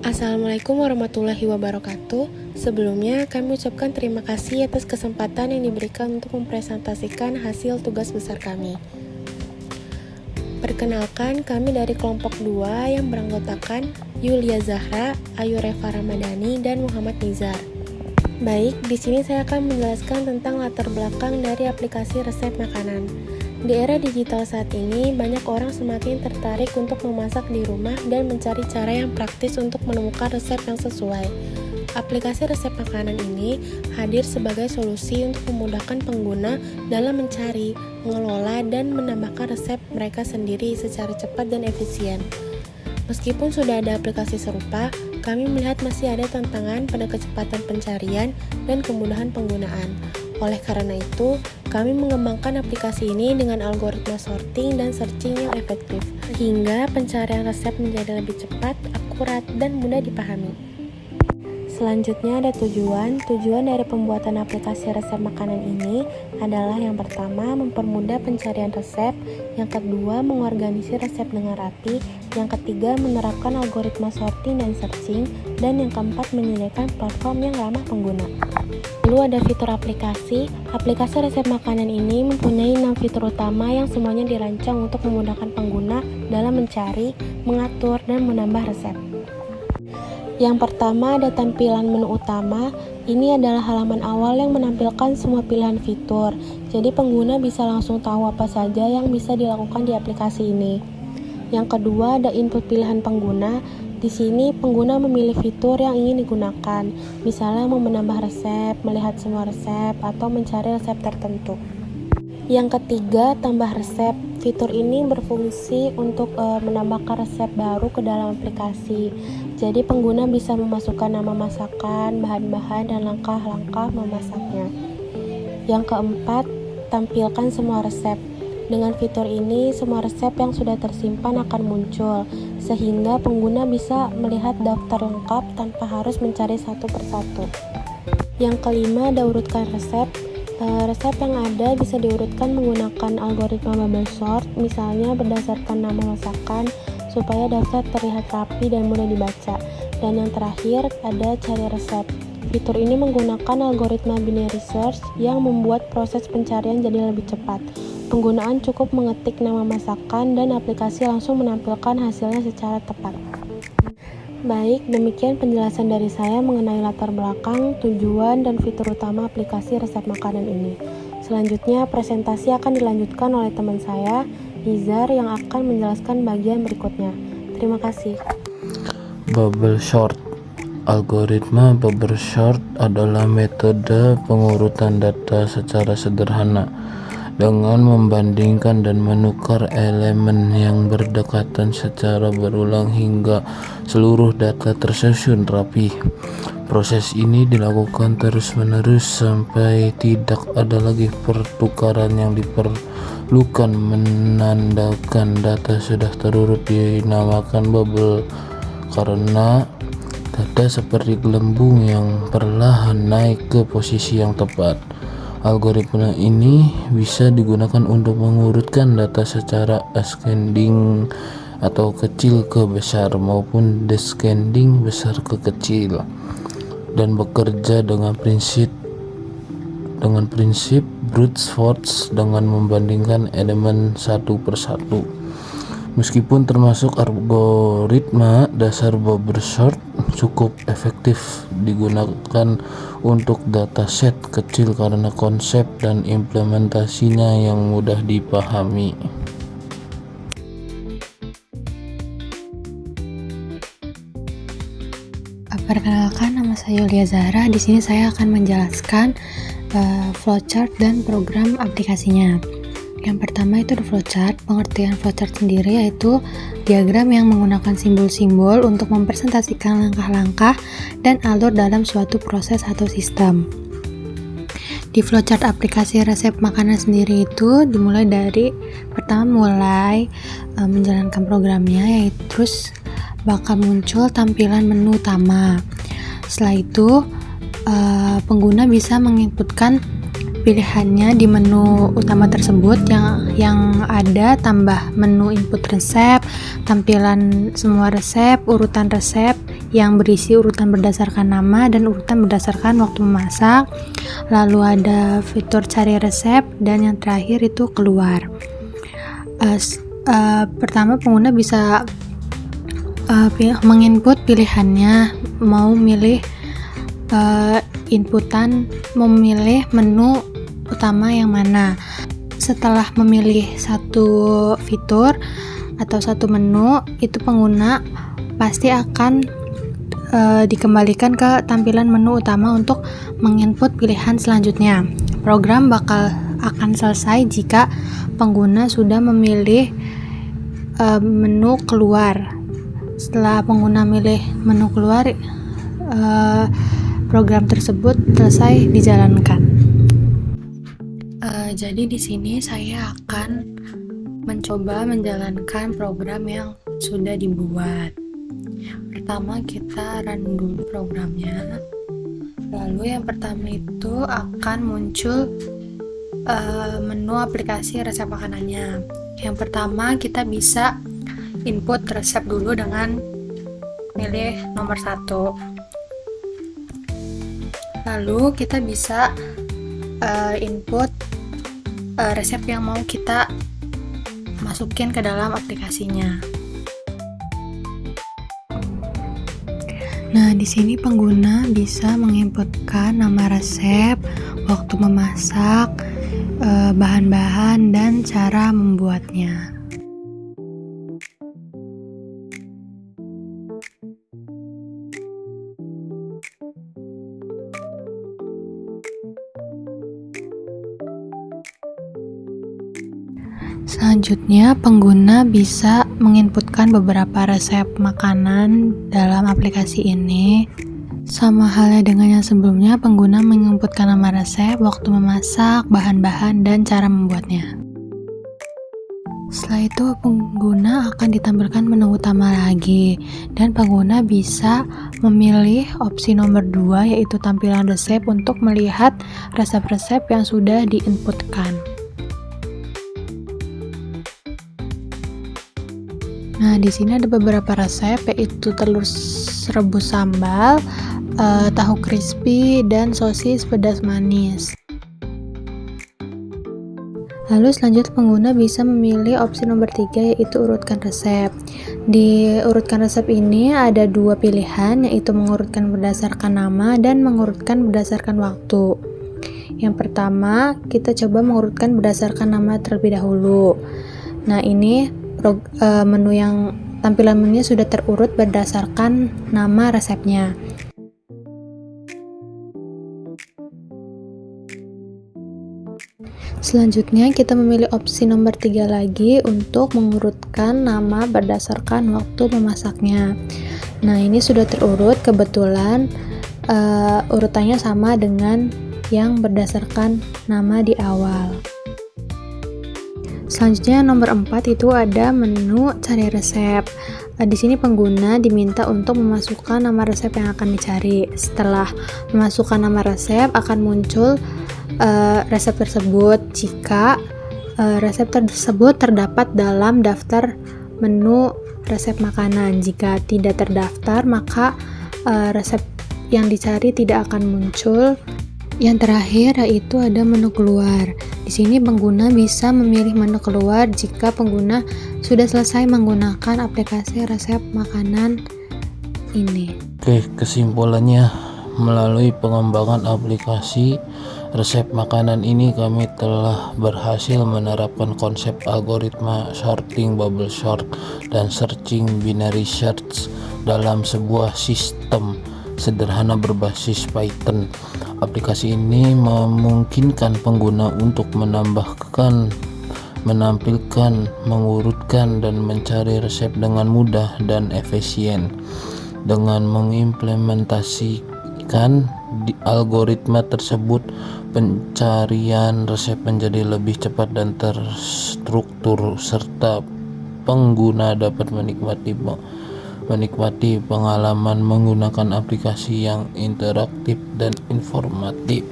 Assalamualaikum warahmatullahi wabarakatuh. Sebelumnya kami ucapkan terima kasih atas kesempatan yang diberikan untuk mempresentasikan hasil tugas besar kami. Perkenalkan, kami dari kelompok 2 yang beranggotakan Yulia Zahra, Ayu Reva Ramadhani, dan Muhammad Nizar. Baik, di sini saya akan menjelaskan tentang latar belakang dari aplikasi resep makanan. Di era digital saat ini, banyak orang semakin tertarik untuk memasak di rumah dan mencari cara yang praktis untuk menemukan resep yang sesuai. Aplikasi resep makanan ini hadir sebagai solusi untuk memudahkan pengguna dalam mencari, mengelola, dan menambahkan resep mereka sendiri secara cepat dan efisien. Meskipun sudah ada aplikasi serupa, kami melihat masih ada tantangan pada kecepatan pencarian dan kemudahan penggunaan. Oleh karena itu, kami mengembangkan aplikasi ini dengan algoritma sorting dan searching yang efektif, sehingga pencarian resep menjadi lebih cepat, akurat, dan mudah dipahami. Selanjutnya ada tujuan. Tujuan dari pembuatan aplikasi resep makanan ini adalah yang pertama, mempermudah pencarian resep, yang kedua, mengorganisir resep dengan rapi, yang ketiga, menerapkan algoritma sorting dan searching, dan yang keempat, menyediakan platform yang ramah pengguna. Lalu ada fitur aplikasi. Aplikasi resep makanan ini mempunyai 6 fitur utama yang semuanya dirancang untuk memudahkan pengguna dalam mencari, mengatur, dan menambah resep. Yang pertama ada tampilan menu utama. Ini adalah halaman awal yang menampilkan semua pilihan fitur. Jadi pengguna bisa langsung tahu apa saja yang bisa dilakukan di aplikasi ini. Yang kedua ada input pilihan pengguna. Di sini pengguna memilih fitur yang ingin digunakan, misalnya mau menambah resep, melihat semua resep, atau mencari resep tertentu. Yang ketiga, tambah resep. Fitur ini berfungsi untuk menambahkan resep baru ke dalam aplikasi. Jadi pengguna bisa memasukkan nama masakan, bahan-bahan, dan langkah-langkah memasaknya. Yang keempat, tampilkan semua resep. Dengan fitur ini, semua resep yang sudah tersimpan akan muncul, sehingga pengguna bisa melihat daftar lengkap tanpa harus mencari satu persatu. Yang kelima, ada urutkan resep. Resep yang ada bisa diurutkan menggunakan algoritma bubble sort, misalnya berdasarkan nama masakan, supaya daftar terlihat rapi dan mudah dibaca. Dan yang terakhir, ada cari resep. Fitur ini menggunakan algoritma binary search yang membuat proses pencarian jadi lebih cepat. Penggunaan cukup mengetik nama masakan dan aplikasi langsung menampilkan hasilnya secara tepat. Baik, demikian penjelasan dari saya mengenai latar belakang, tujuan, dan fitur utama aplikasi resep makanan ini. Selanjutnya, presentasi akan dilanjutkan oleh teman saya, Nizar, yang akan menjelaskan bagian berikutnya. Terima kasih. Bubble sort. Algoritma bubble sort adalah metode pengurutan data secara sederhana dengan membandingkan dan menukar elemen yang berdekatan secara berulang hingga seluruh data tersusun rapi. Proses ini dilakukan terus-menerus sampai tidak ada lagi pertukaran yang diperlukan. Menandakan data sudah terurut dinamakan bubble karena data seperti gelembung yang perlahan naik ke posisi yang tepat. Algoritma ini bisa digunakan untuk mengurutkan data secara ascending atau kecil ke besar maupun descending besar ke kecil, dan bekerja dengan prinsip brute force dengan membandingkan elemen satu persatu. Meskipun termasuk algoritma dasar bubble sort cukup efektif digunakan untuk dataset kecil karena konsep dan implementasinya yang mudah dipahami. Perkenalkan, nama saya Yulia Zahra. Di sini saya akan menjelaskan flowchart dan program aplikasinya. Yang pertama itu ada flowchart. Pengertian flowchart sendiri yaitu diagram yang menggunakan simbol-simbol untuk mempresentasikan langkah-langkah dan alur dalam suatu proses atau sistem. Di flowchart aplikasi resep makanan sendiri itu dimulai dari pertama menjalankan programnya, yaitu terus bakal muncul tampilan menu utama. Setelah itu pengguna bisa menginputkan pilihannya di menu utama tersebut yang ada tambah menu input resep, tampilan semua resep, urutan resep yang berisi urutan berdasarkan nama dan urutan berdasarkan waktu memasak. Lalu ada fitur cari resep, dan yang terakhir itu keluar. Pertama, pengguna bisa menginput pilihannya, mau milih memilih menu utama yang mana. Setelah memilih satu fitur atau satu menu, itu pengguna pasti akan dikembalikan ke tampilan menu utama untuk menginput pilihan selanjutnya. Program akan selesai jika pengguna sudah memilih menu keluar. Setelah pengguna milih menu keluar, program tersebut selesai dijalankan. Jadi di sini saya akan mencoba menjalankan program yang sudah dibuat. Pertama, kita run dulu programnya. Lalu yang pertama itu akan muncul menu aplikasi resep makanannya. Yang pertama, kita bisa input resep dulu dengan pilih nomor 1. Lalu kita bisa input resep yang mau kita masukin ke dalam aplikasinya. Nah, di sini pengguna bisa menginputkan nama resep, waktu memasak, bahan-bahan, dan cara membuatnya. Selanjutnya, pengguna bisa menginputkan beberapa resep makanan dalam aplikasi ini. Sama halnya dengan yang sebelumnya, pengguna menginputkan nama resep, waktu memasak, bahan-bahan, dan cara membuatnya. Setelah itu, pengguna akan ditampilkan menu utama lagi, dan pengguna bisa memilih opsi nomor 2, yaitu tampilan resep, untuk melihat resep-resep yang sudah diinputkan. Nah, di sini ada beberapa resep, yaitu telur rebus sambal, tahu crispy, dan sosis pedas manis. Lalu selanjutnya pengguna bisa memilih opsi nomor 3, yaitu urutkan resep. Di urutkan resep ini ada 2 pilihan, yaitu mengurutkan berdasarkan nama dan mengurutkan berdasarkan waktu. Yang pertama, kita coba mengurutkan berdasarkan nama terlebih dahulu. Nah, ini tampilan menunya sudah terurut berdasarkan nama resepnya. Selanjutnya, kita memilih opsi nomor 3 lagi untuk mengurutkan nama berdasarkan waktu memasaknya. Nah, ini sudah terurut, kebetulan urutannya sama dengan yang berdasarkan nama di awal. Selanjutnya, nomor 4 itu ada menu cari resep. Di sini pengguna diminta untuk memasukkan nama resep yang akan dicari. Setelah memasukkan nama resep, akan muncul resep tersebut jika resep tersebut terdapat dalam daftar menu resep makanan. Jika tidak terdaftar, maka resep yang dicari tidak akan muncul. Yang terakhir yaitu ada menu keluar. Di sini pengguna bisa memilih menu keluar jika pengguna sudah selesai menggunakan aplikasi resep makanan ini. Oke, kesimpulannya, melalui pengembangan aplikasi resep makanan ini kami telah berhasil menerapkan konsep algoritma sorting bubble sort dan searching binary search dalam sebuah sistem sederhana berbasis Python. Aplikasi ini memungkinkan pengguna untuk menampilkan, mengurutkan, dan mencari resep dengan mudah dan efisien. Dengan mengimplementasikan algoritma tersebut, pencarian resep menjadi lebih cepat dan terstruktur, serta pengguna dapat menikmati pengalaman menggunakan aplikasi yang interaktif dan informatif.